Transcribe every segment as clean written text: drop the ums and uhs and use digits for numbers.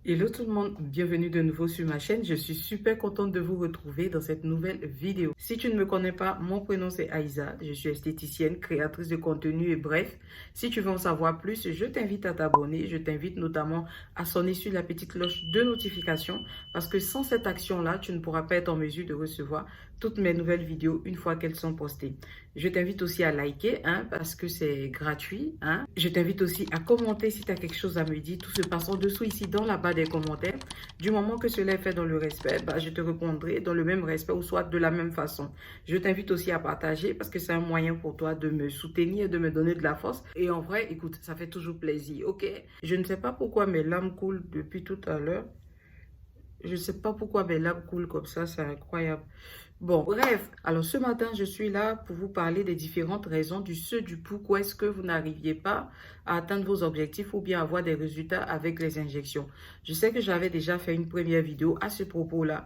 Hello tout le monde, bienvenue de nouveau sur ma chaîne. Je suis super contente de vous retrouver dans cette nouvelle vidéo. Si tu ne me connais pas, mon prénom c'est Aïza. Je suis esthéticienne, créatrice de contenu et bref, si tu veux en savoir plus, je t'invite à t'abonner. Je t'invite notamment à sonner sur la petite cloche de notification parce que sans cette action-là, tu ne pourras pas être en mesure de recevoir toutes mes nouvelles vidéos une fois qu'elles sont postées. Je t'invite aussi à liker parce que c'est gratuit. Je t'invite aussi à commenter si tu as quelque chose à me dire. Tout se passe en dessous ici dans la barre des commentaires. Du moment que cela est fait dans le respect, je te répondrai dans le même respect ou soit de la même façon. Je t'invite aussi à partager parce que c'est un moyen pour toi de me soutenir, de me donner de la force. Et en vrai, écoute, ça fait toujours plaisir, ok? Je ne sais pas pourquoi mes larmes coulent depuis tout à l'heure. Je ne sais pas pourquoi mes larmes coulent comme ça, c'est incroyable. Bon, bref, alors ce matin, je suis là pour vous parler des différentes raisons du pourquoi est-ce que vous n'arriviez pas à atteindre vos objectifs ou bien avoir des résultats avec les injections. Je sais que j'avais déjà fait une première vidéo à ce propos-là.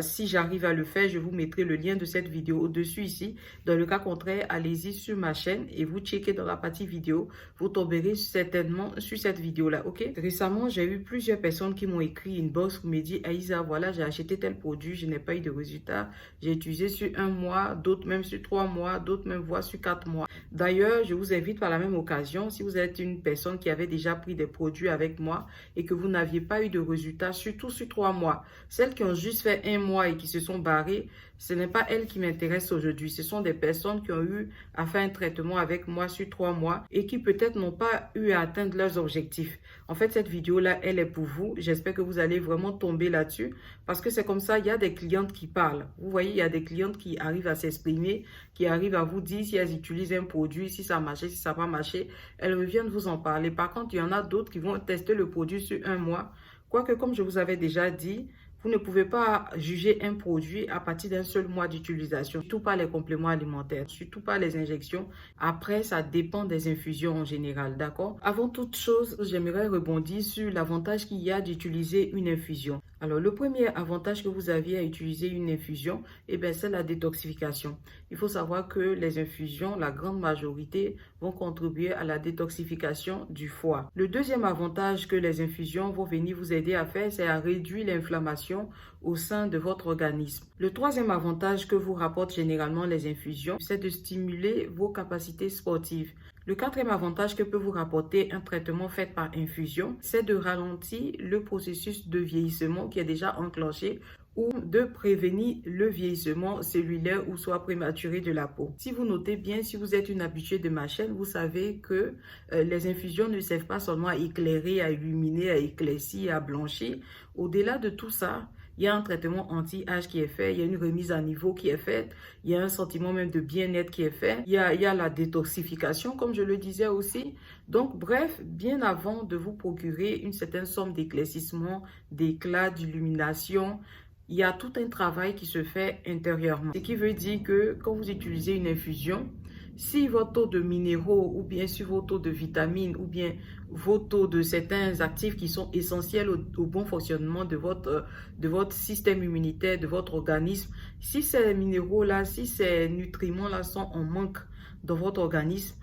Si j'arrive à le faire, je vous mettrai le lien de cette vidéo au-dessus ici. Dans le cas contraire, allez-y sur ma chaîne et vous checkez dans la partie vidéo. Vous tomberez certainement sur cette vidéo-là, ok? Récemment, j'ai eu plusieurs personnes qui m'ont écrit une box qui me dit Aïza, voilà, j'ai acheté tel produit, je n'ai pas eu de résultats. J'ai utilisé sur 1 mois, d'autres même sur 3 mois, d'autres même voire sur 4 mois. D'ailleurs, je vous invite par la même occasion, si vous êtes une personne qui avait déjà pris des produits avec moi et que vous n'aviez pas eu de résultats, surtout sur 3 mois, celles qui ont juste fait 1 mois et qui se sont barrées, ce n'est pas elles qui m'intéressent aujourd'hui. Ce sont des personnes qui ont eu à faire un traitement avec moi sur 3 mois et qui peut-être n'ont pas eu à atteindre leurs objectifs. En fait, cette vidéo-là, elle est pour vous. J'espère que vous allez vraiment tomber là-dessus parce que c'est comme ça, il y a des clientes qui parlent. Vous voyez, il y a des clientes qui arrivent à s'exprimer, qui arrivent à vous dire si elles utilisent un produit, si ça a marché, si ça n'a pas marché. Elles reviennent vous en parler. Par contre, il y en a d'autres qui vont tester le produit sur 1 mois. Quoique, comme je vous avais déjà dit, vous ne pouvez pas juger un produit à partir d'un seul mois d'utilisation, surtout pas les compléments alimentaires, surtout pas les injections. Après, ça dépend des infusions en général, d'accord? Avant toute chose, j'aimerais rebondir sur l'avantage qu'il y a d'utiliser une infusion. Alors, le premier avantage que vous aviez à utiliser une infusion, c'est la détoxification. Il faut savoir que les infusions, la grande majorité, vont contribuer à la détoxification du foie. Le deuxième avantage que les infusions vont venir vous aider à faire, c'est à réduire l'inflammation au sein de votre organisme. Le troisième avantage que vous rapportent généralement les infusions, c'est de stimuler vos capacités sportives. Le quatrième avantage que peut vous rapporter un traitement fait par infusion, c'est de ralentir le processus de vieillissement qui est déjà enclenché ou de prévenir le vieillissement cellulaire ou soit prématuré de la peau. Si vous notez bien, si vous êtes une habituée de ma chaîne, vous savez que les infusions ne servent pas seulement à éclairer, à illuminer, à éclaircir, à blanchir. Au-delà de tout ça, il y a un traitement anti-âge qui est fait, il y a une remise à niveau qui est faite, il y a un sentiment même de bien-être qui est fait, il y a la détoxification, comme je le disais aussi. Donc, bref, bien avant de vous procurer une certaine somme d'éclaircissement, d'éclat, d'illumination, il y a tout un travail qui se fait intérieurement. Ce qui veut dire que quand vous utilisez une infusion, si votre taux de minéraux ou bien si vos taux de vitamines ou bien vos taux de certains actifs qui sont essentiels au bon fonctionnement de votre système immunitaire, de votre organisme, si ces minéraux-là, si ces nutriments-là sont en manque dans votre organisme,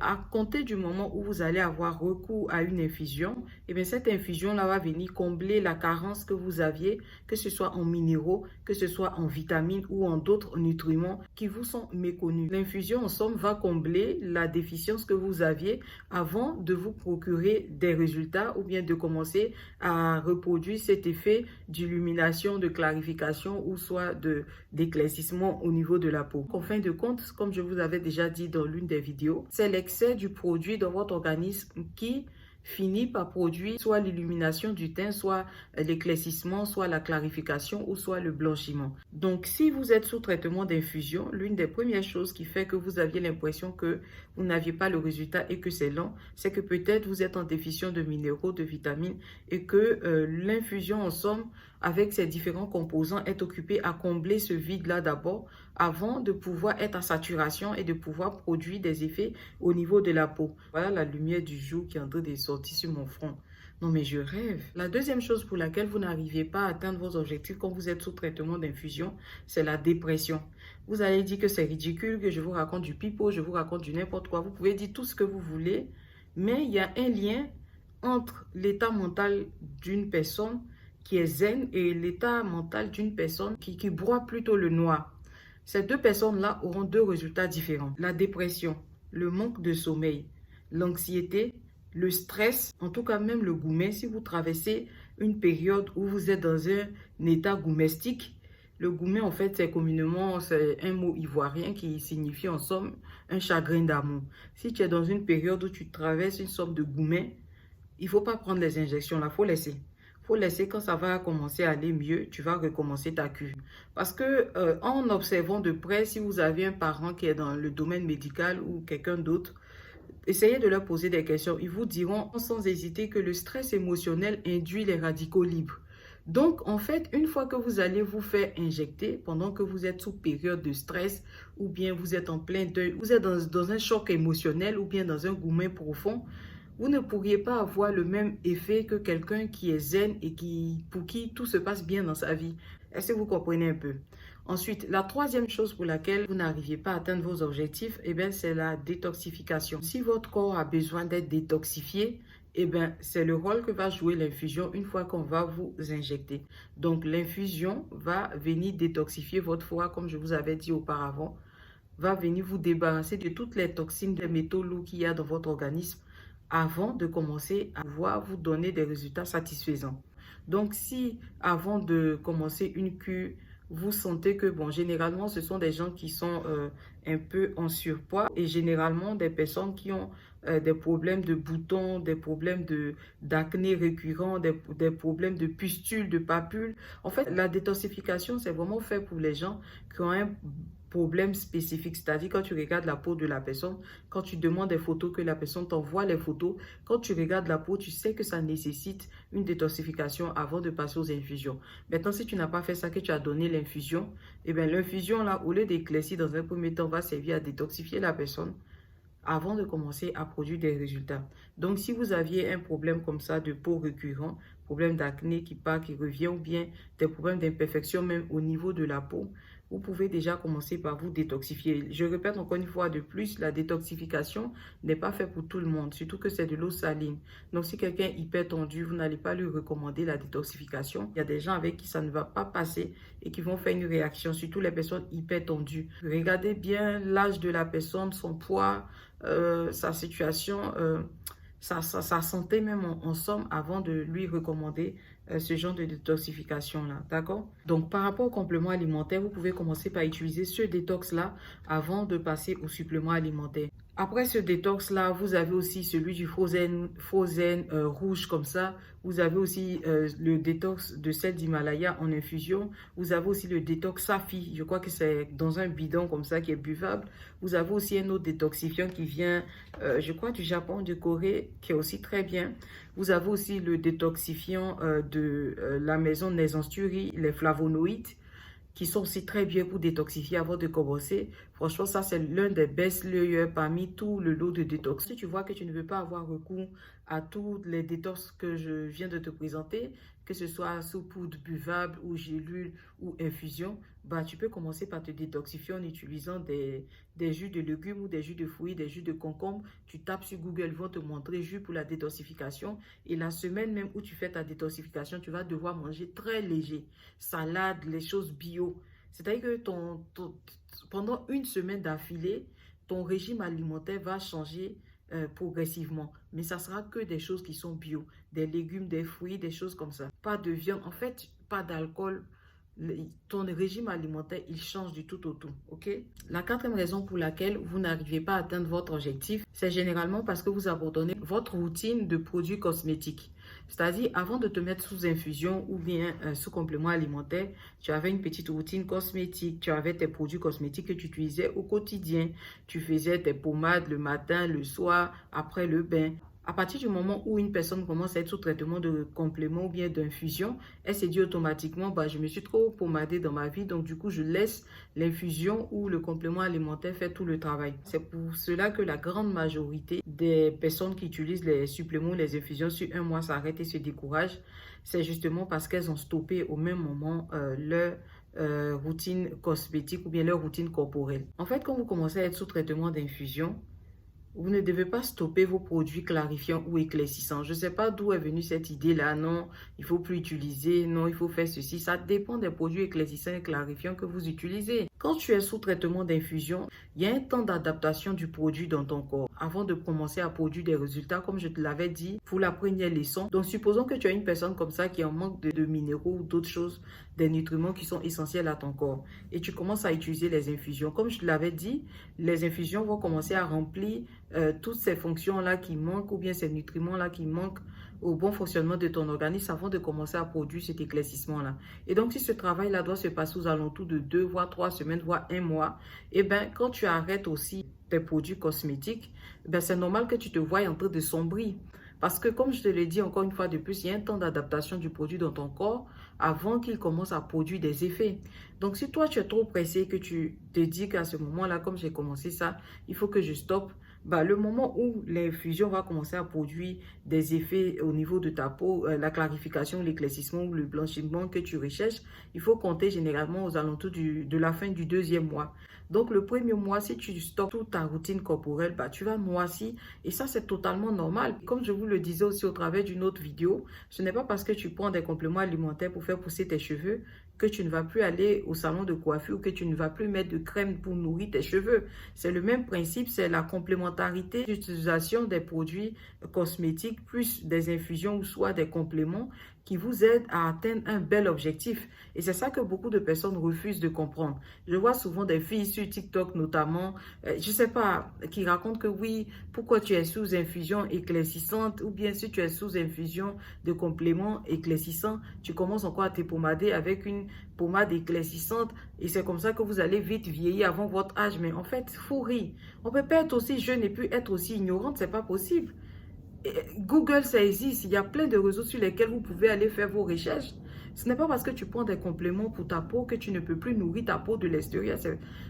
à compter du moment où vous allez avoir recours à une infusion, cette infusion-là va venir combler la carence que vous aviez, que ce soit en minéraux, que ce soit en vitamines ou en d'autres nutriments qui vous sont méconnus. L'infusion, en somme, va combler la déficience que vous aviez avant de vous procurer des résultats ou bien de commencer à reproduire cet effet d'illumination, de clarification ou soit d'éclaircissement au niveau de la peau. En fin de compte, comme je vous avais déjà dit dans l'une des vidéos, c'est l'excès du produit dans votre organisme qui finit par produire soit l'illumination du teint, soit l'éclaircissement, soit la clarification ou soit le blanchiment. Donc, si vous êtes sous traitement d'infusion, l'une des premières choses qui fait que vous aviez l'impression que vous n'aviez pas le résultat et que c'est lent, c'est que peut-être vous êtes en déficience de minéraux, de vitamines et que l'infusion, en somme, avec ses différents composants, est occupée à combler ce vide-là d'abord avant de pouvoir être à saturation et de pouvoir produire des effets au niveau de la peau. Voilà la lumière du jour qui est en train de sortir sur mon front. Non mais je rêve. La deuxième chose pour laquelle vous n'arrivez pas à atteindre vos objectifs quand vous êtes sous traitement d'infusion, c'est la dépression. Vous allez dire que c'est ridicule, que je vous raconte du pipeau, je vous raconte du n'importe quoi. Vous pouvez dire tout ce que vous voulez, mais il y a un lien entre l'état mental d'une personne qui est zen et l'état mental d'une personne qui broie plutôt le noir. Ces deux personnes-là auront deux résultats différents. La dépression, le manque de sommeil, l'anxiété, le stress, en tout cas même le goumet. Si vous traversez une période où vous êtes dans un état goumestique, le goumet en fait c'est communément c'est un mot ivoirien qui signifie en somme un chagrin d'amour. Si tu es dans une période où tu traverses une sorte de goumet, il ne faut pas prendre les injections là, il faut laisser. Faut laisser quand ça va commencer à aller mieux, tu vas recommencer ta cure. Parce que en observant de près, si vous avez un parent qui est dans le domaine médical ou quelqu'un d'autre, essayez de leur poser des questions. Ils vous diront sans hésiter que le stress émotionnel induit les radicaux libres. Donc, en fait, une fois que vous allez vous faire injecter, pendant que vous êtes sous période de stress, ou bien vous êtes en plein deuil, vous êtes dans un choc émotionnel, ou bien dans un goumet profond, vous ne pourriez pas avoir le même effet que quelqu'un qui est zen et pour qui tout se passe bien dans sa vie. Est-ce que vous comprenez un peu? Ensuite, la troisième chose pour laquelle vous n'arriviez pas à atteindre vos objectifs, c'est la détoxification. Si votre corps a besoin d'être détoxifié, c'est le rôle que va jouer l'infusion une fois qu'on va vous injecter. Donc, l'infusion va venir détoxifier votre foie, comme je vous avais dit auparavant, va venir vous débarrasser de toutes les toxines, des métaux lourds qu'il y a dans votre organisme avant de commencer à pouvoir vous donner des résultats satisfaisants. Donc, si avant de commencer une cure, vous sentez que, bon, généralement, ce sont des gens qui sont un peu en surpoids et généralement des personnes qui ont des problèmes de boutons, des problèmes d'acné récurrents, des problèmes de pustules, de papules. En fait, la détoxification, c'est vraiment fait pour les gens qui ont un problème spécifique, c'est-à-dire quand tu regardes la peau de la personne, quand tu demandes des photos, que la personne t'envoie les photos, quand tu regardes la peau, tu sais que ça nécessite une détoxification avant de passer aux infusions. Maintenant, si tu n'as pas fait ça, que tu as donné l'infusion, l'infusion là, au lieu d'éclaircir dans un premier temps, va servir à détoxifier la personne avant de commencer à produire des résultats. Donc, si vous aviez un problème comme ça de peau récurrent, problème d'acné qui part, qui revient, ou bien des problèmes d'imperfection même au niveau de la peau, vous pouvez déjà commencer par vous détoxifier. Je répète encore une fois de plus, la détoxification n'est pas faite pour tout le monde, surtout que c'est de l'eau saline. Donc, si quelqu'un est hyper tendu, vous n'allez pas lui recommander la détoxification. Il y a des gens avec qui ça ne va pas passer et qui vont faire une réaction, surtout les personnes hyper tendues. Regardez bien l'âge de la personne, son poids, sa situation, sa santé même en somme avant de lui recommander ce genre de détoxification-là, d'accord? Donc, par rapport au complément alimentaire, vous pouvez commencer par utiliser ce détox-là avant de passer au supplément alimentaire. Après ce détox-là, vous avez aussi celui du Frozen rouge comme ça. Vous avez aussi le détox de sel d'Himalaya en infusion. Vous avez aussi le détox Safi. Je crois que c'est dans un bidon comme ça qui est buvable. Vous avez aussi un autre détoxifiant qui vient, je crois, du Japon, de Corée, qui est aussi très bien. Vous avez aussi le détoxifiant de la maison Nesenturi, les flavonoïdes, qui sont aussi très bien pour détoxifier avant de commencer. Franchement, ça, c'est l'un des best-sellers parmi tout le lot de détox. Si tu vois que tu ne veux pas avoir recours à tous les détox que je viens de te présenter, que ce soit sous poudre buvable ou gélule ou infusion, tu peux commencer par te détoxifier en utilisant des jus de légumes ou des jus de fruits, des jus de concombre. Tu tapes sur Google, ils vont te montrer jus pour la détoxification. Et la semaine même où tu fais ta détoxification, tu vas devoir manger très léger. Salade, les choses bio. C'est-à-dire que pendant une semaine d'affilée, ton régime alimentaire va changer progressivement. Mais ça sera que des choses qui sont bio. Des légumes, des fruits, des choses comme ça. Pas de viande. En fait, pas d'alcool. Ton régime alimentaire, il change du tout au tout, ok? La quatrième raison pour laquelle vous n'arrivez pas à atteindre votre objectif, c'est généralement parce que vous abandonnez votre routine de produits cosmétiques. C'est-à-dire, avant de te mettre sous infusion ou bien sous complément alimentaire, tu avais une petite routine cosmétique, tu avais tes produits cosmétiques que tu utilisais au quotidien. Tu faisais tes pommades le matin, le soir, après le bain. À partir du moment où une personne commence à être sous traitement de complément ou bien d'infusion, elle s'est dit automatiquement, je me suis trop pommadée dans ma vie, donc du coup, je laisse l'infusion ou le complément alimentaire faire tout le travail. C'est pour cela que la grande majorité des personnes qui utilisent les suppléments ou les infusions sur un mois s'arrêtent et se découragent. C'est justement parce qu'elles ont stoppé au même moment leur routine cosmétique ou bien leur routine corporelle. En fait, quand vous commencez à être sous traitement d'infusion, Vous ne devez pas stopper vos produits clarifiants ou éclaircissants. Je ne sais pas d'où est venue cette idée-là. Non, il ne faut plus utiliser. Non, il faut faire ceci. Ça dépend des produits éclaircissants et clarifiants que vous utilisez. Quand tu es sous traitement d'infusion, il y a un temps d'adaptation du produit dans ton corps avant de commencer à produire des résultats, comme je te l'avais dit pour la première leçon. Donc, supposons que tu as une personne comme ça qui est en manque de minéraux ou d'autres choses, des nutriments qui sont essentiels à ton corps. Et tu commences à utiliser les infusions. Comme je te l'avais dit, les infusions vont commencer à remplir toutes ces fonctions-là qui manquent ou bien ces nutriments-là qui manquent au bon fonctionnement de ton organisme avant de commencer à produire cet éclaircissement-là. Et donc, si ce travail-là doit se passer aux alentours de 2 voire 3 semaines, voire 1 mois, et bien, quand tu arrêtes aussi tes produits cosmétiques, ben, c'est normal que tu te voies en train de sombrer. Parce que, comme je te l'ai dit encore une fois de plus, il y a un temps d'adaptation du produit dans ton corps avant qu'il commence à produire des effets. Donc, si toi, tu es trop pressé que tu te dis qu'à ce moment-là, comme j'ai commencé ça, il faut que je stoppe, bah, le moment où l'infusion va commencer à produire des effets au niveau de ta peau, la clarification, l'éclaircissement ou le blanchiment que tu recherches, il faut compter généralement aux alentours de la fin du 2e mois. Donc, le 1er mois, si tu stoppes toute ta routine corporelle, bah, tu vas noircir et ça, c'est totalement normal. Comme je vous le disais aussi au travers d'une autre vidéo, ce n'est pas parce que tu prends des compléments alimentaires pour faire pousser tes cheveux que tu ne vas plus aller au salon de coiffure, que tu ne vas plus mettre de crème pour nourrir tes cheveux. C'est le même principe, c'est la complémentarité d'utilisation des produits cosmétiques plus des infusions ou soit des compléments qui vous aident à atteindre un bel objectif. Et c'est ça que beaucoup de personnes refusent de comprendre. Je vois souvent des filles sur TikTok notamment, je ne sais pas, qui racontent que oui, pourquoi tu es sous infusion éclaircissante ou bien si tu es sous infusion de compléments éclaircissants, tu commences encore à te pommader avec une pommade éclaircissante et c'est comme ça que vous allez vite vieillir avant votre âge. Mais en fait, il faut rire. On ne peut pas être aussi jeune et puis être aussi ignorante, c'est pas possible. Google, ça existe. Il y a plein de réseaux sur lesquels vous pouvez aller faire vos recherches. Ce n'est pas parce que tu prends des compléments pour ta peau que tu ne peux plus nourrir ta peau de l'extérieur.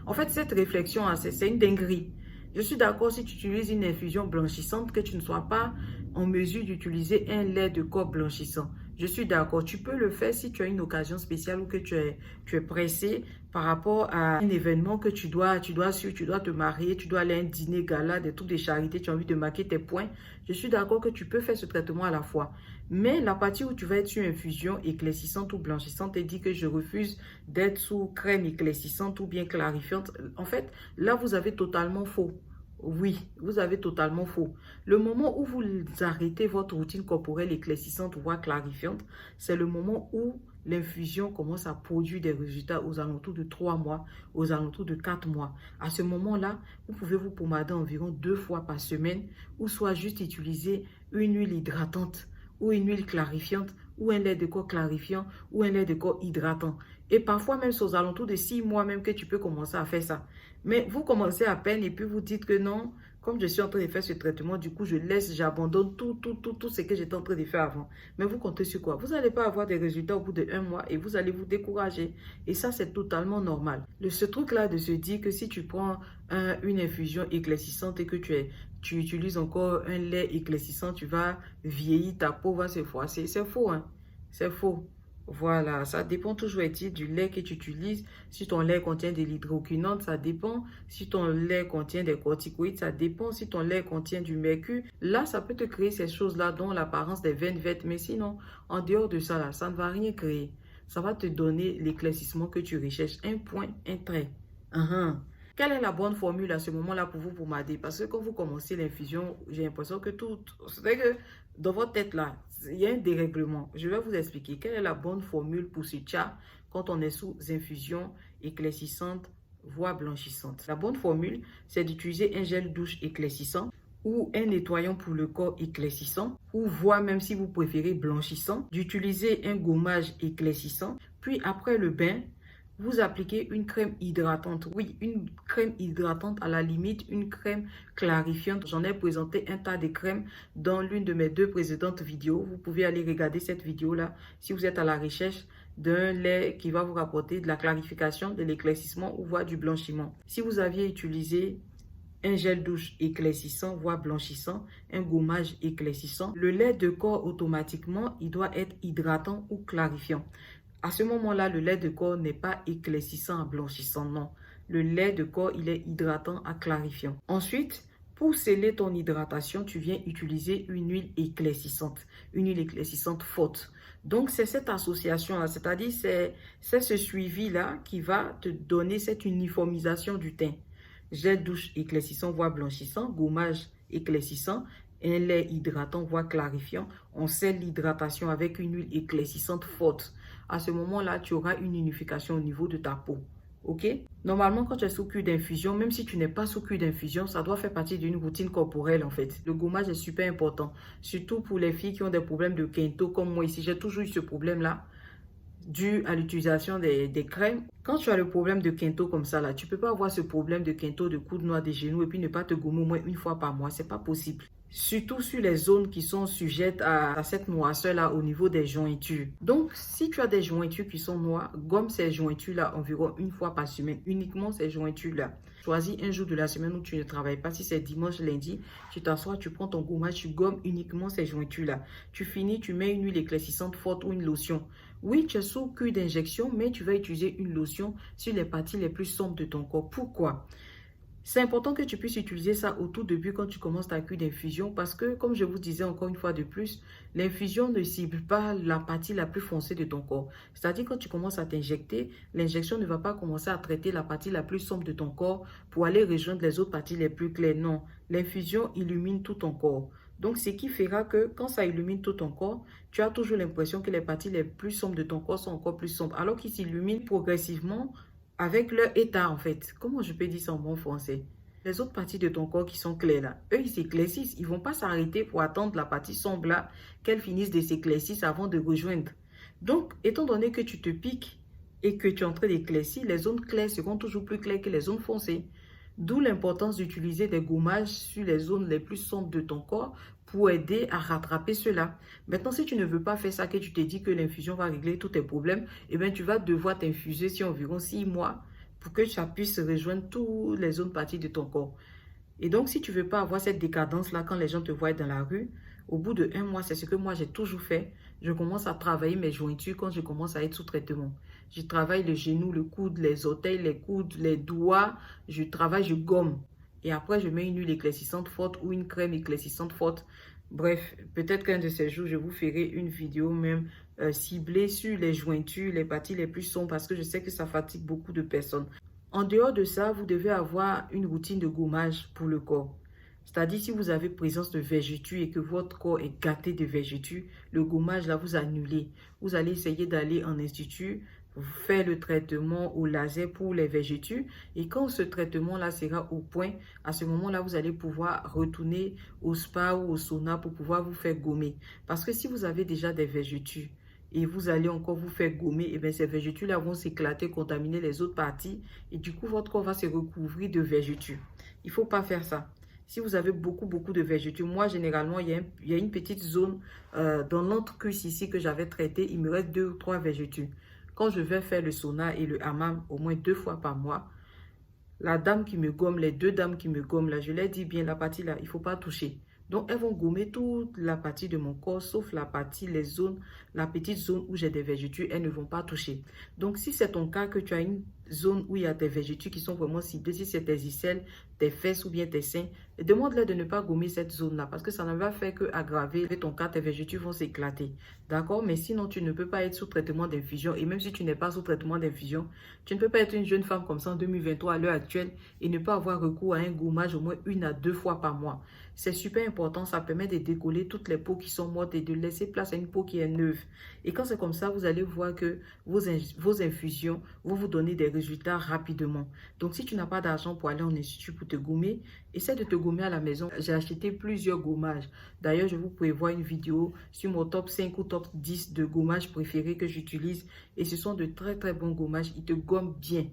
En fait, cette réflexion, c'est une dinguerie. Je suis d'accord si tu utilises une infusion blanchissante que tu ne sois pas en mesure d'utiliser un lait de corps blanchissant. Je suis d'accord. Tu peux le faire si tu as une occasion spéciale ou que tu es pressé par rapport à un événement que tu dois te marier, tu dois aller à un dîner gala, des trucs de charité, tu as envie de marquer tes points. Je suis d'accord que tu peux faire ce traitement à la fois. Mais la partie où tu vas être sur infusion éclaircissante ou blanchissante et dit que je refuse d'être sous crème éclaircissante ou bien clarifiante, en fait, là, vous avez totalement faux. Oui, vous avez totalement faux. Le moment où vous arrêtez votre routine corporelle éclaircissante voire clarifiante, c'est le moment où l'infusion commence à produire des résultats aux alentours de 3 mois, aux alentours de 4 mois. À ce moment-là, vous pouvez vous pommader environ 2 fois par semaine ou soit juste utiliser une huile hydratante ou une huile clarifiante ou un lait de corps clarifiant ou un lait de corps hydratant. Et parfois même, c'est aux alentours de 6 mois même que tu peux commencer à faire ça. Mais vous commencez à peine et puis vous dites que non, comme je suis en train de faire ce traitement, du coup, je laisse, j'abandonne tout ce que j'étais en train de faire avant. Mais vous comptez sur quoi? Vous n'allez pas avoir des résultats au bout de 1 mois et vous allez vous décourager. Et ça, c'est totalement normal. Ce truc-là de se dire que si tu prends une infusion éclaircissante et que tu utilises encore un lait éclaircissant, tu vas vieillir, ta peau va se froisser. C'est faux, hein? C'est faux. Voilà, ça dépend toujours du lait que tu utilises. Si ton lait contient de l'hydroquinone, ça dépend. Si ton lait contient des corticoïdes, ça dépend. Si ton lait contient du mercure, là, ça peut te créer ces choses-là dont l'apparence des veines vertes. Mais sinon, en dehors de ça, là, ça ne va rien créer. Ça va te donner l'éclaircissement que tu recherches. Un point, un trait. Quelle est la bonne formule à ce moment-là pour vous pommader? Parce que quand vous commencez l'infusion, j'ai l'impression que c'est que dans votre tête là, il y a un dérèglement. Je vais vous expliquer quelle est la bonne formule pour ce chat quand on est sous infusion éclaircissante, voire blanchissante. La bonne formule, c'est d'utiliser un gel douche éclaircissant ou un nettoyant pour le corps éclaircissant, ou voire même si vous préférez blanchissant, d'utiliser un gommage éclaircissant, puis après le bain, vous appliquez une crème hydratante. Oui, une crème hydratante, à la limite, une crème clarifiante. J'en ai présenté un tas de crèmes dans l'une de mes 2 précédentes vidéos. Vous pouvez aller regarder cette vidéo-là si vous êtes à la recherche d'un lait qui va vous rapporter de la clarification, de l'éclaircissement ou voire du blanchiment. Si vous aviez utilisé un gel douche éclaircissant, voire blanchissant, un gommage éclaircissant, le lait de corps automatiquement, il doit être hydratant ou clarifiant. À ce moment-là, le lait de corps n'est pas éclaircissant à blanchissant, non. Le lait de corps, il est hydratant à clarifiant. Ensuite, Pour sceller ton hydratation, tu viens utiliser une huile éclaircissante forte. Donc, c'est cette association-là, c'est-à-dire c'est ce suivi-là qui va te donner cette uniformisation du teint. Gel douche éclaircissant, voire blanchissant, gommage éclaircissant, un lait hydratant, voire clarifiant. On scelle l'hydratation avec une huile éclaircissante forte. À ce moment-là, tu auras une unification au niveau de ta peau. Ok? Normalement, quand tu es sous cure d'infusion, même si tu n'es pas sous cure d'infusion, ça doit faire partie d'une routine corporelle en fait. Le gommage est super important, surtout pour les filles qui ont des problèmes de quinto comme moi ici. J'ai toujours eu ce problème-là dû à l'utilisation des crèmes. Quand tu as le problème de quinto comme ça, là, tu ne peux pas avoir ce problème de quinto, de coude noir des genoux et puis ne pas te gommer au moins une fois par mois. Ce n'est pas possible. Surtout sur les zones qui sont sujettes à cette noirceur-là au niveau des jointures. Donc, si tu as des jointures qui sont noires, gomme ces jointures-là environ une fois par semaine, uniquement ces jointures-là. Choisis un jour de la semaine où tu ne travailles pas. Si c'est dimanche, lundi, tu t'assois, tu prends ton gommage, tu gommes uniquement ces jointures-là. Tu finis, tu mets une huile éclaircissante forte ou une lotion. Oui, tu es sous cure d'injection, mais tu vas utiliser une lotion sur les parties les plus sombres de ton corps. Pourquoi? C'est important que tu puisses utiliser ça au tout début quand tu commences ta cure d'infusion parce que, comme je vous disais encore une fois de plus, l'infusion ne cible pas la partie la plus foncée de ton corps. C'est-à-dire quand tu commences à t'injecter, l'injection ne va pas commencer à traiter la partie la plus sombre de ton corps pour aller rejoindre les autres parties les plus claires. Non, l'infusion illumine tout ton corps. Donc, ce qui fera que quand ça illumine tout ton corps, tu as toujours l'impression que les parties les plus sombres de ton corps sont encore plus sombres, alors qu'ils s'illuminent progressivement avec leur état en fait. Comment je peux dire ça en bon français? Les autres parties de ton corps qui sont claires là, eux ils s'éclaircissent. Ils ne vont pas s'arrêter pour attendre la partie sombre là, qu'elle finisse de s'éclaircir avant de rejoindre. Donc, étant donné que tu te piques et que tu es en train d'éclaircir, les zones claires seront toujours plus claires que les zones foncées. D'où l'importance d'utiliser des gommages sur les zones les plus sombres de ton corps pour aider à rattraper cela. Maintenant, si tu ne veux pas faire ça, que tu te dis que l'infusion va régler tous tes problèmes, eh bien, tu vas devoir t'infuser sur environ 6 mois pour que ça puisse rejoindre toutes les zones parties de ton corps. Et donc, si tu ne veux pas avoir cette décadence-là quand les gens te voient dans la rue, au bout de 1 mois, c'est ce que moi j'ai toujours fait. Je commence à travailler mes jointures quand je commence à être sous traitement. Je travaille le genou, le coude, les orteils, les coudes, les doigts. Je travaille, je gomme. Et après, je mets une huile éclaircissante forte ou une crème éclaircissante forte. Bref, peut-être qu'un de ces jours, je vous ferai une vidéo même ciblée sur les jointures, les parties les plus sombres parce que je sais que ça fatigue beaucoup de personnes. En dehors de ça, vous devez avoir une routine de gommage pour le corps. C'est-à-dire, si vous avez présence de vergetures et que votre corps est gâté de vergetures, le gommage, là, vous annulez. Vous allez essayer d'aller en institut, faire le traitement au laser pour les vergetures. Et quand ce traitement-là sera au point, à ce moment-là, vous allez pouvoir retourner au spa ou au sauna pour pouvoir vous faire gommer. Parce que si vous avez déjà des vergetures, et vous allez encore vous faire gommer, et bien ces vergetures-là vont s'éclater, contaminer les autres parties, et du coup, votre corps va se recouvrir de vergetures. Il ne faut pas faire ça. Si vous avez beaucoup de vergetures, moi, généralement, il y a une petite zone dans l'entrecuisse ici que j'avais traité. Il me reste 2 ou 3 vergetures. Quand je vais faire le sauna et le hammam au moins 2 fois par mois, la dame qui me gomme, les 2 dames qui me gomment, là, je leur dis bien, la partie là, il ne faut pas toucher. Donc, elles vont gommer toute la partie de mon corps, sauf la partie, les zones, la petite zone où j'ai des vergetures, elles ne vont pas toucher. Donc, si c'est ton cas que tu as une zone où il y a des vergetures qui sont vraiment ciblées, si c'est tes aisselles, tes fesses ou bien tes seins, demande-leur de ne pas gommer cette zone-là parce que ça ne va faire que aggraver ton cas, tes vergetures vont s'éclater. D'accord? Mais sinon, tu ne peux pas être sous traitement d'infusion et même si tu n'es pas sous traitement d'infusion, tu ne peux pas être une jeune femme comme ça en 2023 à l'heure actuelle et ne pas avoir recours à un gommage au moins 1 à 2 fois par mois. C'est super important, ça permet de décoller toutes les peaux qui sont mortes et de laisser place à une peau qui est neuve. Et quand c'est comme ça, vous allez voir que vos infusions vont vous donner des résultats rapidement. Donc, si tu n'as pas d'argent pour aller en institut pour te gommer, essaie de te gommer à la maison. J'ai acheté plusieurs gommages. D'ailleurs, je vous prévois une vidéo sur mon top 5 ou top 10 de gommages préférés que j'utilise. Et ce sont de très bons gommages. Ils te gomment bien.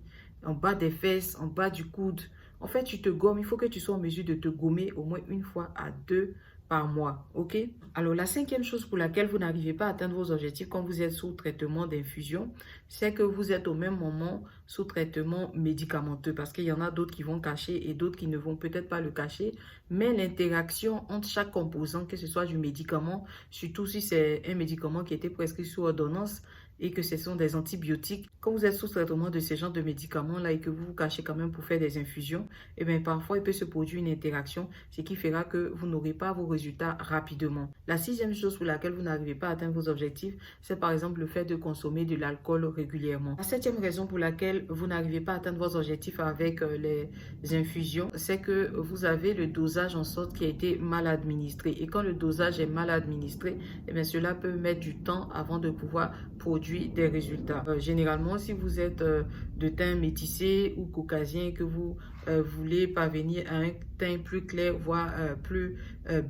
En bas des fesses, en bas du coude. En fait, tu te gommes. Il faut que tu sois en mesure de te gommer au moins 1 fois à 2 par mois, ok? Alors, la 5e chose pour laquelle vous n'arrivez pas à atteindre vos objectifs quand vous êtes sous traitement d'infusion, c'est que vous êtes au même moment sous traitement médicamenteux parce qu'il y en a d'autres qui vont cacher et d'autres qui ne vont peut-être pas le cacher. Mais l'interaction entre chaque composant, que ce soit du médicament, surtout si c'est un médicament qui a été prescrit sous ordonnance, et que ce sont des antibiotiques. Quand vous êtes sous traitement de ces genres de médicaments-là et que vous vous cachez quand même pour faire des infusions, et bien parfois il peut se produire une interaction, ce qui fera que vous n'aurez pas vos résultats rapidement. La sixième chose pour laquelle vous n'arrivez pas à atteindre vos objectifs, c'est par exemple le fait de consommer de l'alcool régulièrement. La septième raison pour laquelle vous n'arrivez pas à atteindre vos objectifs avec les infusions, c'est que vous avez le dosage en sorte qui a été mal administré. Et quand le dosage est mal administré, et bien cela peut mettre du temps avant de pouvoir produire des résultats. Généralement, si vous êtes de teint métissé ou caucasien et que vous voulez parvenir à un teint plus clair, voire plus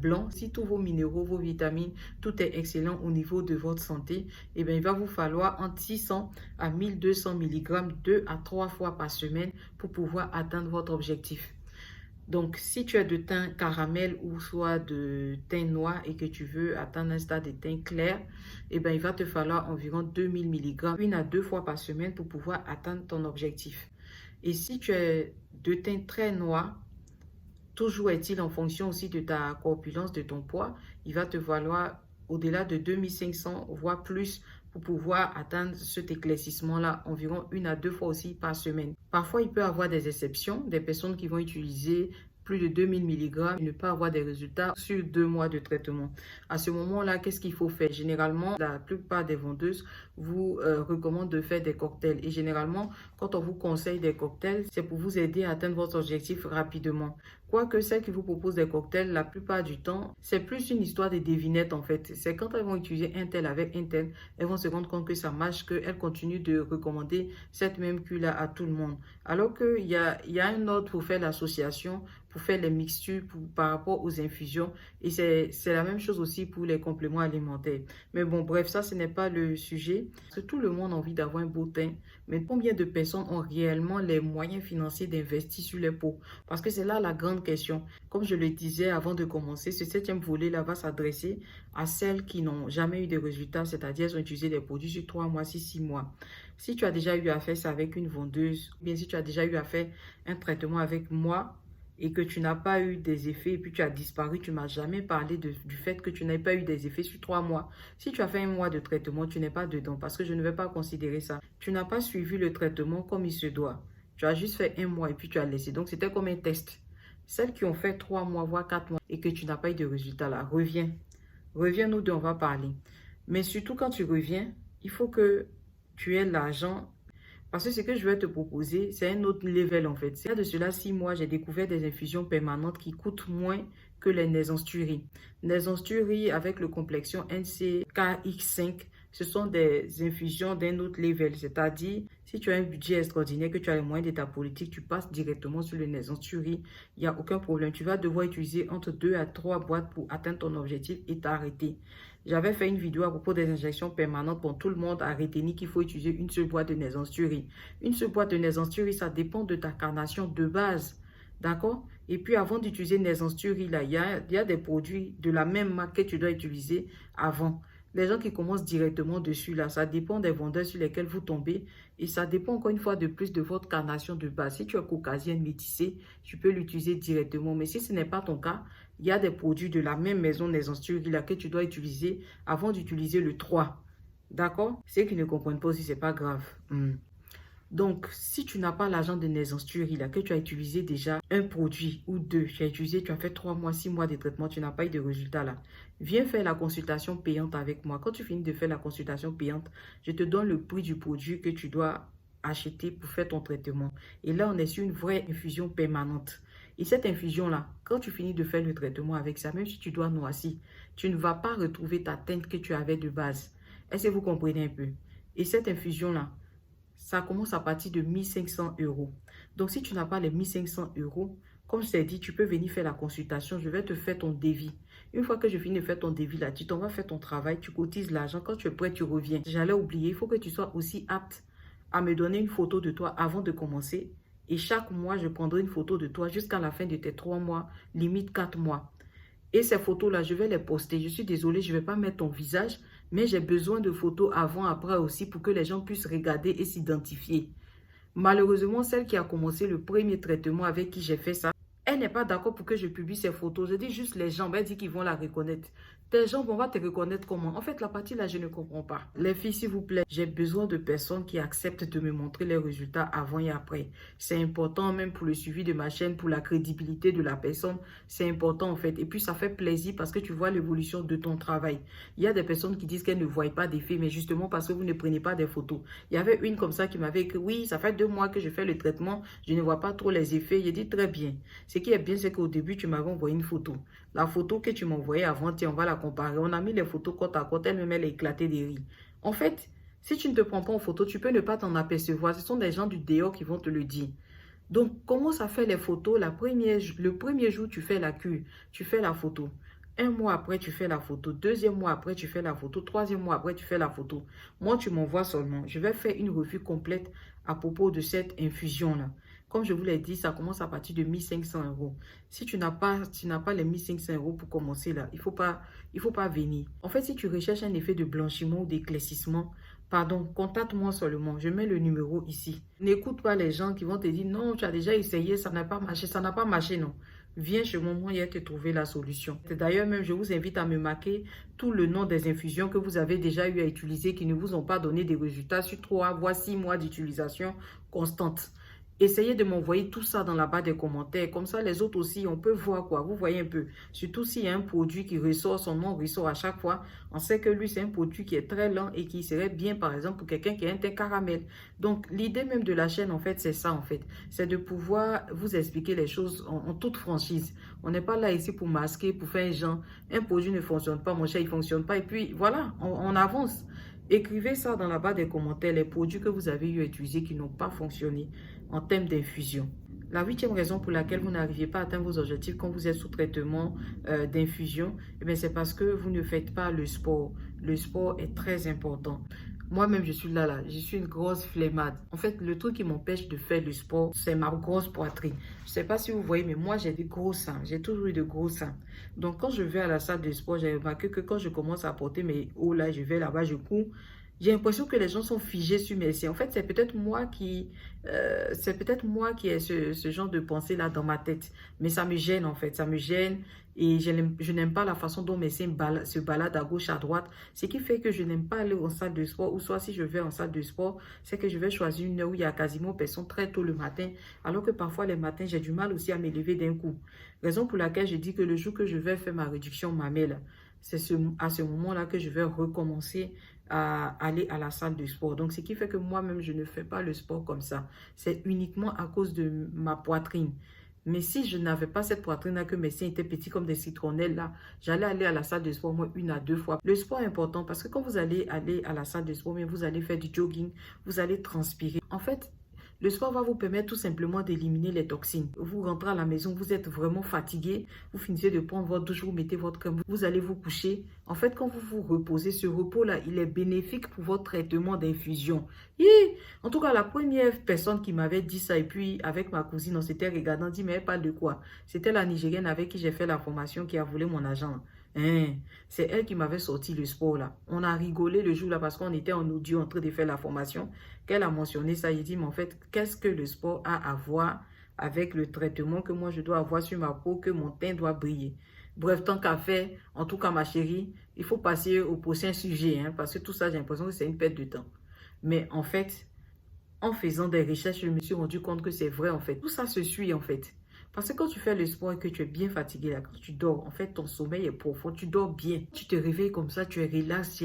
blanc, si tous vos minéraux, vos vitamines, tout est excellent au niveau de votre santé, et bien, il va vous falloir entre 600 à 1200 mg 2 à 3 fois par semaine pour pouvoir atteindre votre objectif. Donc, si tu as de teint caramel ou soit de teint noir et que tu veux atteindre un stade de teint clair, eh bien, il va te falloir environ 2000 mg 1 à 2 fois par semaine pour pouvoir atteindre ton objectif. Et si tu es de teint très noir, toujours est-il en fonction aussi de ta corpulence, de ton poids, il va te falloir au-delà de 2500 voire plus pour pouvoir atteindre cet éclaircissement-là, environ 1 à 2 fois aussi par semaine. Parfois, il peut y avoir des exceptions, des personnes qui vont utiliser plus de 2000 mg et ne pas avoir des résultats sur 2 mois de traitement. À ce moment-là, qu'est-ce qu'il faut faire? Généralement, la plupart des vendeuses vous recommandent de faire des cocktails. Et généralement, quand on vous conseille des cocktails, c'est pour vous aider à atteindre votre objectif rapidement. Quoique celles qui vous proposent des cocktails, la plupart du temps, c'est plus une histoire de devinette en fait. C'est quand elles vont utiliser un tel avec un tel, elles vont se rendre compte que ça marche, qu'elles continuent de recommander cette même cure-là à tout le monde. Alors qu'il y a un ordre pour faire l'association, pour faire les mixtures par rapport aux infusions. Et c'est la même chose aussi pour les compléments alimentaires. Mais bon, bref, ça, ce n'est pas le sujet. Parce que tout le monde a envie d'avoir un beau teint. Mais combien de personnes ont réellement les moyens financiers d'investir sur les peaux? Parce que c'est là la grande question. Comme je le disais avant de commencer, ce septième volet-là va s'adresser à celles qui n'ont jamais eu de résultats, c'est-à-dire elles ont utilisé des produits sur 3 mois, 6 mois. Si tu as déjà eu à faire ça avec une vendeuse, ou bien si tu as déjà eu à faire un traitement avec moi, et que tu n'as pas eu des effets, et puis tu as disparu, tu ne m'as jamais parlé du fait que tu n'as pas eu des effets sur 3 mois. Si tu as fait 1 mois de traitement, tu n'es pas dedans, parce que je ne vais pas considérer ça. Tu n'as pas suivi le traitement comme il se doit. Tu as juste fait 1 mois et puis tu as laissé. Donc, c'était comme un test. Celles qui ont fait 3 mois, voire 4 mois, et que tu n'as pas eu de résultat là, reviens. Reviens, nous deux, on va parler. Mais surtout, quand tu reviens, il faut que tu aies l'argent. Parce que ce que je vais te proposer, c'est un autre level en fait. Il y a de cela 6 mois, j'ai découvert des infusions permanentes qui coûtent moins que les Naisonsturie. Naisonsturie avec le complexion NCKX5, ce sont des infusions d'un autre level. C'est-à-dire, si tu as un budget extraordinaire, que tu as les moyens de ta politique, tu passes directement sur le Naisonsturie. Il n'y a aucun problème. Tu vas devoir utiliser entre 2 à 3 boîtes pour atteindre ton objectif et t'arrêter. J'avais fait une vidéo à propos des injections permanentes. Pour tout le monde a retenu qu'il faut utiliser une seule boîte de Naisonsturie. Une seule boîte de Naisonsturie, ça dépend de ta carnation de base. D'accord? Et puis avant d'utiliser Naisonsturie, là, il y a des produits de la même marque que tu dois utiliser avant. Les gens qui commencent directement dessus, là, ça dépend des vendeurs sur lesquels vous tombez. Et ça dépend encore une fois de plus de votre carnation de base. Si tu es caucasienne métissée, tu peux l'utiliser directement. Mais si ce n'est pas ton cas, il y a des produits de la même maison Naisonsturie là que tu dois utiliser avant d'utiliser le 3. D'accord? Ceux qui ne comprennent pas aussi, ce n'est pas grave. Donc, si tu n'as pas l'argent de Naisonsturie là, que tu as utilisé déjà un produit ou deux, tu as fait 3 mois, 6 mois de traitement, tu n'as pas eu de résultat là, viens faire la consultation payante avec moi. Quand tu finis de faire la consultation payante, je te donne le prix du produit que tu dois acheter pour faire ton traitement. Et là, on est sur une vraie infusion permanente. Et cette infusion-là, quand tu finis de faire le traitement avec ça, même si tu dois noircir, tu ne vas pas retrouver ta teinte que tu avais de base. Est-ce que vous comprenez un peu? Et cette infusion-là, ça commence à partir de 1500 €. Donc, si tu n'as pas les 1500 €, comme je t'ai dit, tu peux venir faire la consultation. Je vais te faire ton devis. Une fois que je finis de faire ton devis là, tu t'en vas faire ton travail, tu cotises l'argent. Quand tu es prêt, tu reviens. J'allais oublier, il faut que tu sois aussi apte à me donner une photo de toi avant de commencer. Et chaque mois, je prendrai une photo de toi jusqu'à la fin de tes 3 mois, limite 4 mois. Et ces photos-là, je vais les poster. Je suis désolée, je ne vais pas mettre ton visage, mais j'ai besoin de photos avant, après aussi pour que les gens puissent regarder et s'identifier. Malheureusement, celle qui a commencé le premier traitement avec qui j'ai fait ça, elle n'est pas d'accord pour que je publie ces photos. Je dis juste les jambes, elle dit qu'ils vont la reconnaître. Tes jambes, on va te reconnaître comment? En fait, la partie là, je ne comprends pas. Les filles, s'il vous plaît, j'ai besoin de personnes qui acceptent de me montrer les résultats avant et après. C'est important même pour le suivi de ma chaîne, pour la crédibilité de la personne. C'est important en fait. Et puis, ça fait plaisir parce que tu vois l'évolution de ton travail. Il y a des personnes qui disent qu'elles ne voient pas d'effet, mais justement parce que vous ne prenez pas des photos. Il y avait une comme ça qui m'avait écrit, oui, ça fait 2 mois que je fais le traitement, je ne vois pas trop les effets. J'ai dit très bien. Ce qui est bien, c'est qu'au début, tu m'avais envoyé une photo. La photo que tu m'envoyais avant, tiens, on va la comparer. On a mis les photos côte à côte, elle-même, elle a éclaté des rires. En fait, si tu ne te prends pas en photo, tu peux ne pas t'en apercevoir. Ce sont des gens du dehors qui vont te le dire. Donc, comment ça fait les photos? Le premier jour, tu fais la cure, tu fais la photo. 1 mois après, tu fais la photo. 2e mois après, tu fais la photo. 3e mois après, tu fais la photo. Moi, tu m'envoies seulement. Je vais faire une revue complète à propos de cette infusion-là. Comme je vous l'ai dit, ça commence à partir de 1500 euros. Si tu n'as pas les 1500 euros pour commencer là, il faut pas venir. En fait, si tu recherches un effet de blanchiment ou d'éclaircissement, pardon, contacte-moi seulement. Je mets le numéro ici. N'écoute pas les gens qui vont te dire non, tu as déjà essayé, ça n'a pas marché. Ça n'a pas marché, non. Viens chez moi, il y a te trouver la solution. D'ailleurs, même, je vous invite à me marquer tout le nom des infusions que vous avez déjà eu à utiliser qui ne vous ont pas donné des résultats sur 3 voire 6 mois d'utilisation constante. Essayez de m'envoyer tout ça dans la barre des commentaires. Comme ça, les autres aussi, on peut voir quoi. Vous voyez un peu. Surtout s'il y a un produit qui ressort, son nom ressort à chaque fois. On sait que lui, c'est un produit qui est très lent et qui serait bien, par exemple, pour quelqu'un qui a un teint caramel. Donc, l'idée même de la chaîne, en fait, c'est ça, en fait. C'est de pouvoir vous expliquer les choses en toute franchise. On n'est pas là ici pour masquer, pour faire un genre. Un produit ne fonctionne pas, mon cher, il ne fonctionne pas. Et puis, voilà, on avance. Écrivez ça dans la barre des commentaires, les produits que vous avez eu à utiliser qui n'ont pas fonctionné en termes d'infusion. La 8e raison pour laquelle vous n'arrivez pas à atteindre vos objectifs quand vous êtes sous traitement d'infusion, c'est parce que vous ne faites pas le sport. Le sport est très important. Moi-même, je suis là, je suis une grosse flemmade. En fait, le truc qui m'empêche de faire le sport, c'est ma grosse poitrine. Je ne sais pas si vous voyez, mais moi, j'ai des gros seins. J'ai toujours eu de gros seins. Donc, quand je vais à la salle de sport, j'ai remarqué que quand je commence à porter mes hauts, là, je vais là-bas, je cours. J'ai l'impression que les gens sont figés sur mes seins. En fait, c'est peut-être moi qui ai ce genre de pensée-là dans ma tête. Mais ça me gêne, en fait. Ça me gêne. Et je n'aime pas la façon dont mes seins se baladent à gauche, à droite. Ce qui fait que je n'aime pas aller en salle de sport. Ou soit si je vais en salle de sport, c'est que je vais choisir une heure où il y a quasiment personne très tôt le matin. Alors que parfois, les matins, j'ai du mal aussi à m'élever d'un coup. Raison pour laquelle je dis que le jour que je vais faire ma réduction mammaire, c'est à ce moment-là que je vais recommencer à aller à la salle de sport. Donc, ce qui fait que moi-même, je ne fais pas le sport comme ça. C'est uniquement à cause de ma poitrine. Mais si je n'avais pas cette poitrine-là, que mes seins étaient petits comme des citronnelles, là, j'allais aller à la salle de sport, moi, 1 à 2 fois. Le sport est important parce que quand vous allez aller à la salle de sport, vous allez faire du jogging, vous allez transpirer. En fait, le sport va vous permettre tout simplement d'éliminer les toxines. Vous rentrez à la maison, vous êtes vraiment fatigué, vous finissez de prendre votre douche, vous mettez votre crème, vous allez vous coucher. En fait, quand vous vous reposez, ce repos-là, il est bénéfique pour votre traitement d'infusion. En tout cas, la première personne qui m'avait dit ça, et puis avec ma cousine, on s'était regardant, on dit, mais elle parle de quoi? C'était la Nigérienne avec qui j'ai fait la formation qui a volé mon argent. C'est elle qui m'avait sorti le sport là. On a rigolé le jour là parce qu'on était en audio en train de faire la formation. Qu'elle a mentionné ça, il dit, mais en fait, qu'est-ce que le sport a à voir avec le traitement que moi je dois avoir sur ma peau, que mon teint doit briller? Bref, tant qu'à faire, en tout cas ma chérie, il faut passer au prochain sujet, parce que tout ça, j'ai l'impression que c'est une perte de temps. Mais en fait, en faisant des recherches, je me suis rendu compte que c'est vrai en fait. Tout ça se suit en fait. Parce que quand tu fais le sport et que tu es bien fatigué, là, quand tu dors, en fait, ton sommeil est profond, tu dors bien. Tu te réveilles comme ça, tu es relax.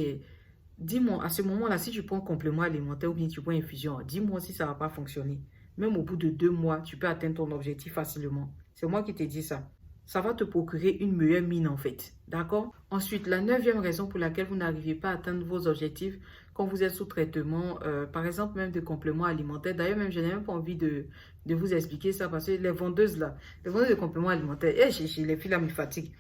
Dis-moi, à ce moment-là, si tu prends un complément alimentaire ou bien tu prends une infusion, dis-moi si ça ne va pas fonctionner. Même au bout de 2 mois, tu peux atteindre ton objectif facilement. C'est moi qui te dis ça. Ça va te procurer une meilleure mine en fait. D'accord? Ensuite, la 9e raison pour laquelle vous n'arrivez pas à atteindre vos objectifs quand vous êtes sous traitement, par exemple même de compléments alimentaires. D'ailleurs, même je n'ai même pas envie de vous expliquer ça parce que les vendeuses là, les vendeuses de compléments alimentaires, les filles là me fatiguent.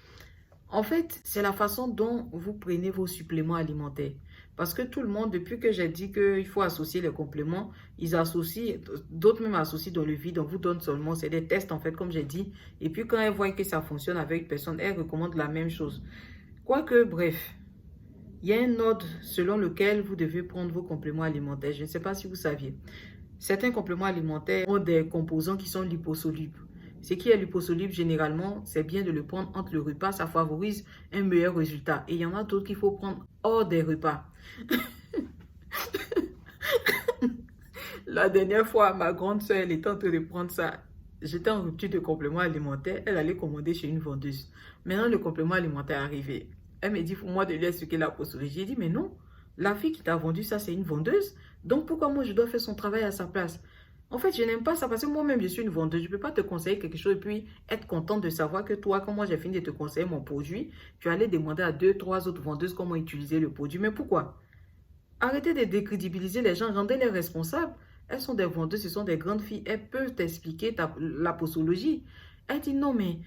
En fait, c'est la façon dont vous prenez vos suppléments alimentaires. Parce que tout le monde, depuis que j'ai dit qu'il faut associer les compléments, ils associent, d'autres même associent dans le vide, on vous donne seulement, c'est des tests en fait, comme j'ai dit. Et puis quand elles voient que ça fonctionne avec une personne, elles recommandent la même chose. Quoique, bref, il y a un ordre selon lequel vous devez prendre vos compléments alimentaires. Je ne sais pas si vous saviez. Certains compléments alimentaires ont des composants qui sont liposolubles. Ce qui est liposoluble, généralement, c'est bien de le prendre entre le repas. Ça favorise un meilleur résultat. Et il y en a d'autres qu'il faut prendre hors des repas. La dernière fois, ma grande soeur, elle était en train de prendre ça. J'étais en rupture de compléments alimentaires. Elle allait commander chez une vendeuse. Maintenant, le complément alimentaire est arrivé. Elle me dit, pour moi, de lui expliquer la posologie. J'ai dit, mais non, la fille qui t'a vendu ça, c'est une vendeuse. Donc, pourquoi moi, je dois faire son travail à sa place? En fait, je n'aime pas ça parce que moi-même, je suis une vendeuse. Je ne peux pas te conseiller quelque chose et puis être contente de savoir que toi, quand moi, j'ai fini de te conseiller mon produit, tu allais demander à 2, 3 autres vendeuses comment utiliser le produit. Mais pourquoi? Arrêtez de décrédibiliser les gens, rendez-les responsables. Elles sont des vendeuses, ce sont des grandes filles. Elles peuvent t'expliquer la posologie. Elle dit non, mais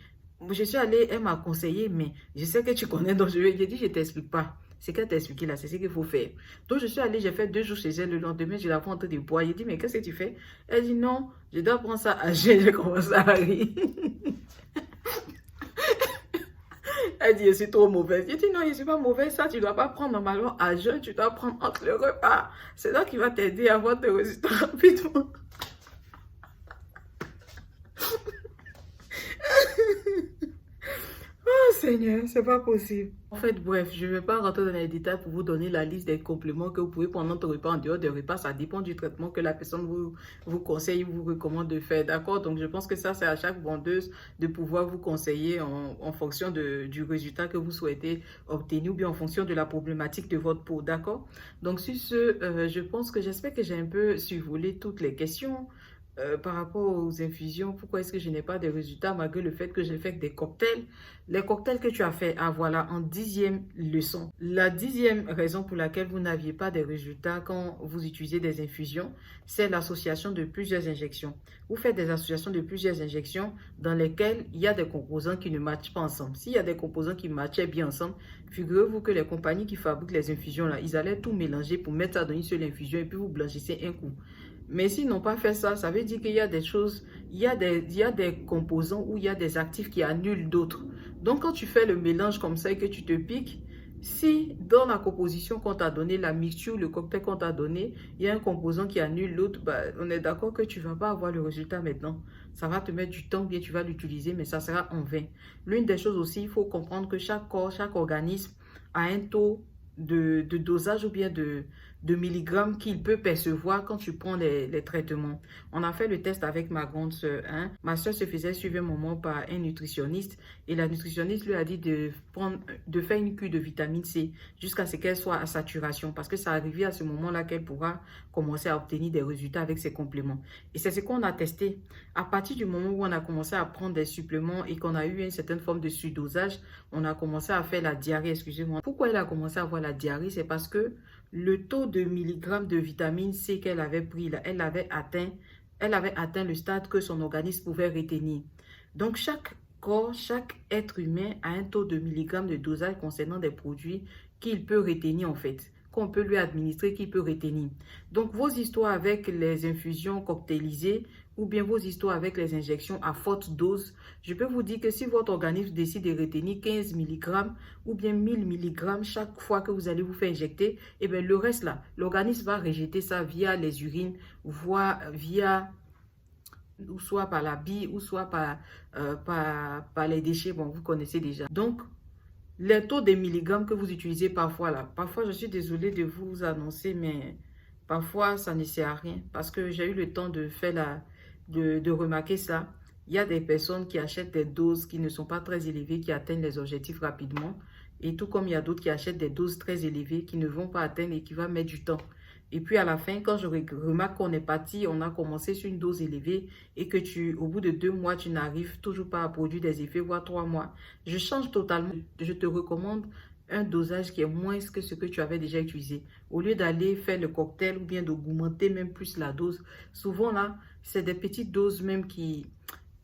je suis allée, elle m'a conseillé, mais je sais que tu connais, donc je lui ai dit, je ne t'explique pas. C'est qu'elle t'a expliqué là, c'est ce qu'il faut faire. Donc je suis allée, j'ai fait 2 jours chez elle. Le lendemain, je la vois en train de boire. J'ai dit, mais qu'est-ce que tu fais? Elle dit non, je dois prendre ça à jeun. J'ai commencé à rire. Elle dit, je suis trop mauvaise. Je dis, non, je ne suis pas mauvaise. Ça, tu ne dois pas prendre normalement à jeun. Tu dois prendre entre le repas. C'est là qui va t'aider à avoir tes résultats rapidement. Oh Seigneur, c'est pas possible. En fait, bref, je ne vais pas rentrer dans les détails pour vous donner la liste des compléments que vous pouvez prendre entre repas, en dehors des repas. Ça dépend du traitement que la personne vous conseille ou vous recommande de faire. D'accord? Donc, je pense que ça, c'est à chaque vendeuse de pouvoir vous conseiller en fonction du résultat que vous souhaitez obtenir ou bien en fonction de la problématique de votre peau. D'accord? Donc, sur ce, je pense que j'espère que j'ai un peu survolé toutes les questions. Par rapport aux infusions, pourquoi est-ce que je n'ai pas de résultats malgré le fait que j'ai fait des cocktails? Les cocktails que tu as fait, ah voilà, en 10e leçon. La 10e raison pour laquelle vous n'aviez pas de résultats quand vous utilisez des infusions, c'est l'association de plusieurs injections. Vous faites des associations de plusieurs injections dans lesquelles il y a des composants qui ne matchent pas ensemble. S'il y a des composants qui matchaient bien ensemble, figurez-vous que les compagnies qui fabriquent les infusions, là, ils allaient tout mélanger pour mettre ça dans une seule infusion et puis vous blanchissez un coup. Mais s'ils n'ont pas fait ça, ça veut dire qu'il y a des choses, il y a des composants ou il y a des actifs qui annulent d'autres. Donc, quand tu fais le mélange comme ça et que tu te piques, si dans la composition qu'on t'a donné, la mixture, le cocktail qu'on t'a donné, il y a un composant qui annule l'autre, bah, on est d'accord que tu ne vas pas avoir le résultat maintenant. Ça va te mettre du temps, bien tu vas l'utiliser, mais ça sera en vain. L'une des choses aussi, il faut comprendre que chaque corps, chaque organisme a un taux de dosage ou bien de milligrammes qu'il peut percevoir quand tu prends les traitements. On a fait le test avec ma grande soeur. Hein. Ma soeur se faisait suivre un moment par un nutritionniste et la nutritionniste lui a dit de faire une cure de vitamine C jusqu'à ce qu'elle soit à saturation parce que ça arrivait à ce moment-là qu'elle pourra commencer à obtenir des résultats avec ses compléments. Et c'est ce qu'on a testé. À partir du moment où on a commencé à prendre des suppléments et qu'on a eu une certaine forme de surdosage, on a commencé à faire la diarrhée, excusez-moi. Pourquoi elle a commencé à avoir la diarrhée? C'est parce que le taux de milligrammes de vitamine C qu'elle avait pris, là, elle avait atteint le stade que son organisme pouvait retenir. Donc, chaque corps, chaque être humain a un taux de milligrammes de dosage concernant des produits qu'il peut retenir en fait, qu'on peut lui administrer, qu'il peut retenir. Donc, vos histoires avec les infusions cocktailisées ou bien vos histoires avec les injections à forte dose, je peux vous dire que si votre organisme décide de retenir 15 mg ou bien 1000 mg chaque fois que vous allez vous faire injecter, et bien le reste là, l'organisme va rejeter ça via les urines, voire via ou soit par la bile ou soit par les déchets, bon vous connaissez déjà. Donc, les taux des milligrammes que vous utilisez parfois là, parfois je suis désolée de vous annoncer, mais parfois ça ne sert à rien parce que j'ai eu le temps de faire de remarquer ça. Il y a des personnes qui achètent des doses qui ne sont pas très élevées, qui atteignent les objectifs rapidement. Et tout comme il y a d'autres qui achètent des doses très élevées qui ne vont pas atteindre et qui vont mettre du temps. Et puis à la fin, quand je remarque qu'on est parti, on a commencé sur une dose élevée et que au bout de 2 mois, tu n'arrives toujours pas à produire des effets, voire 3 mois. Je change totalement. Je te recommande un dosage qui est moins que ce que tu avais déjà utilisé. Au lieu d'aller faire le cocktail ou bien d'augmenter même plus la dose, souvent là, c'est des petites doses même qui...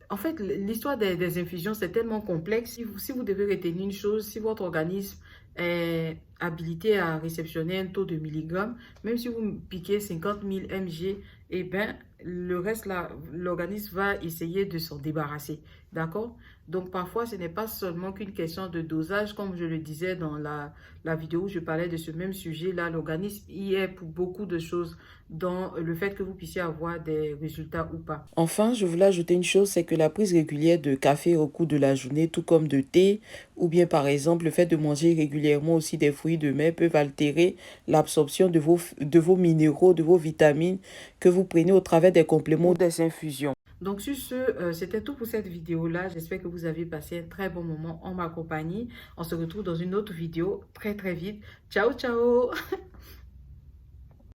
En fait, l'histoire des infusions, c'est tellement complexe. Si vous devez retenir une chose, si votre organisme est habilité à réceptionner un taux de milligrammes, même si vous piquez 50 000 mg, eh bien, le reste là, l'organisme va essayer de s'en débarrasser. D'accord? Donc parfois, ce n'est pas seulement qu'une question de dosage, comme je le disais dans la vidéo où je parlais de ce même sujet. Là, l'organisme y est pour beaucoup de choses, dans le fait que vous puissiez avoir des résultats ou pas. Enfin, je voulais ajouter une chose, c'est que la prise régulière de café au cours de la journée, tout comme de thé, ou bien par exemple le fait de manger régulièrement aussi des fruits de mer peuvent altérer l'absorption de vos minéraux, de vos vitamines que vous prenez au travers des compléments ou des infusions. Donc sur ce, c'était tout pour cette vidéo-là. J'espère que vous avez passé un très bon moment en ma compagnie. On se retrouve dans une autre vidéo très très vite. Ciao, ciao!